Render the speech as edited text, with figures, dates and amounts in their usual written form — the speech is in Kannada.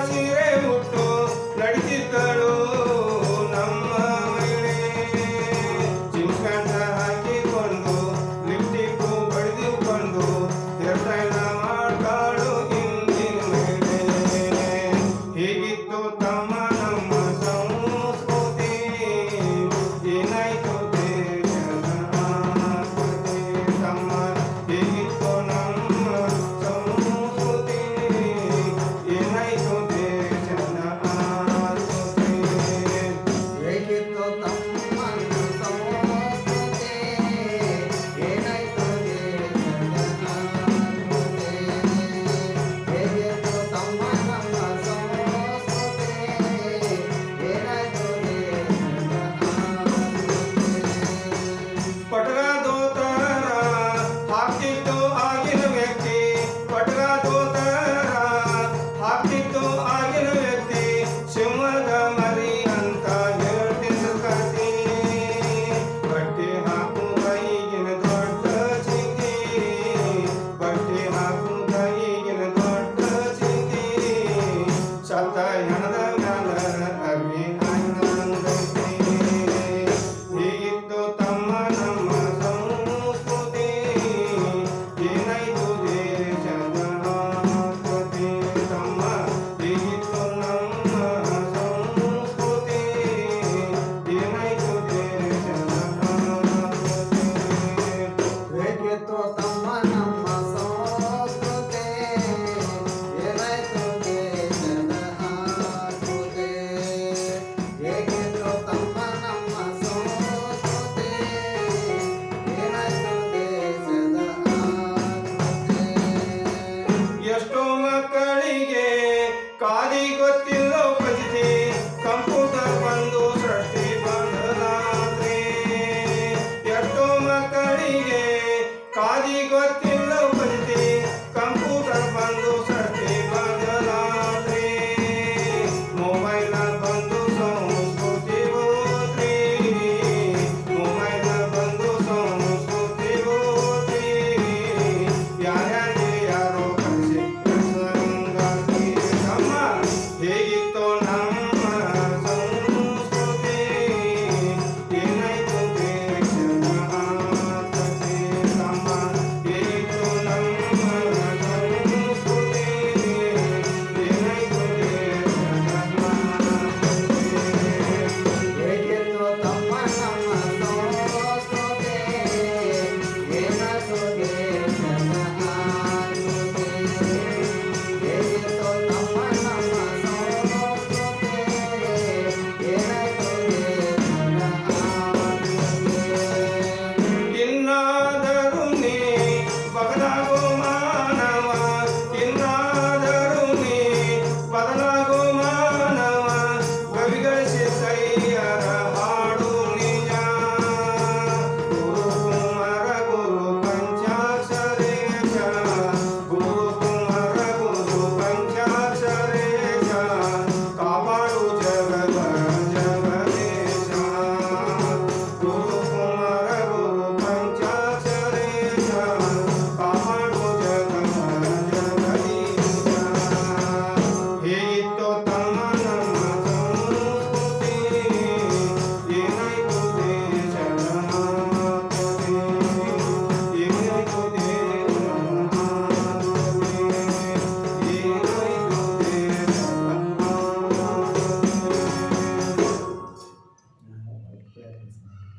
ಸೀರೆ ಉಟ್ಟು ನಡೆಸಿದ್ದಳು ನಮ್ಮ ಮಹಿಳೆ. ಚಿನ್ಕಂಡ ಹಾಕಿಕೊಂಡು ಲಿಪ್ಟಿಕ್ಕು ಬಡಿದುಕೊಂಡು ಹೆರ್ಸೈನ ಮಾಡ್ತಾಳು ಇಂದಿನ ಮಹಿಳೆ. ಹೀಗಿತ್ತು ತಮ್ಮ ನಮ್ಮ ಸಂಸ್ಕೃತಿ, ಏನಾಯ್ತು ದೇಶದ ಆಕೃತಿ. ತಮ್ಮ ಹೇಗಿತ್ತು ನಮ್ಮ ಸಂಸ್ಕೃತಿ, ಏನಾಯ್ತು ದೇಶದ ಆಕೃತಿ. ಹೇಗಿತ್ತು ತಮ್ಮ ಸಂಸ್ಕೃತಿ, ಏನಾಯ್ತು ದೇಶದ ಆಕೃತಿ. ಹೇಗಿತ್ತು ತಮ್ಮ ನಮ್ಮ ಸಂಸ್ಕೃತಿ, ಏನಾಯ್ತು ದೇಶದ ಆಕೃತಿ. ಪಟರ ದೋತರ ಹಾಕ್ತಿತ್ತು ಆಗಿನ ವ್ಯಕ್ತಿ, ಪಟರ ದೋತರ ಹಾಕ್ತಿತ್ತು ಆಗಿನ ವ್ಯಕ್ತಿ. ಸಿಂಹದ ಮರಿ ಅಂತ ಹೇಳ್ತಿದ್ರು ಕತ್ತಿ, ಬಟ್ಟೆ ಹಾಕುವ ಈಗಿನ ದೊಡ್ಡ ಚಿಂತಿ, ಬಟ್ಟೆ ಹಾಕುವ ಈಗಿನ ದೊಡ್ಡ ಚಿಂತಿ. ಸತ್ತ ಹೆಣದ ಮ್ಯಾಲ ಅರ್ವಿ ಹಾಯ್ದಂಗೈತಿ. ಹೀಗಿತ್ತು ತಮ್ಮ ನಮ್ಮ ಸಂಸ್ಕೃತಿ, ಏನಾಯ್ತು ದೇಶದ ಆಕೃತಿ. ತಮ್ಮ ಹೀಗಿತ್ತು ನಮ್ಮ ಸಂಸ್ಕೃತಿ, ಏನಾಯ್ತು ದೇಶದ ಆಕೃತಿ. ಹೇಗಿತ್ತು ತಮ್ಮ ನಮ್ಮ ಸಂಸ್ಕೃತಿ, ಏನಾಯ್ತು ದೇಶದ ಆಕೃತಿ. ಹೇಗಿತ್ತು ತಮ್ಮ ನಮ್ಮ ಸಂಸ್ಕೃತಿ, ಏನಾಯ್ತು ದೇಶದ ಆಕೃತಿ. ಎಷ್ಟೋ ಮಕ್ಕಳಿಗೆ ಕಾದಿ ಗೊತ್ತಿಲ್ಲ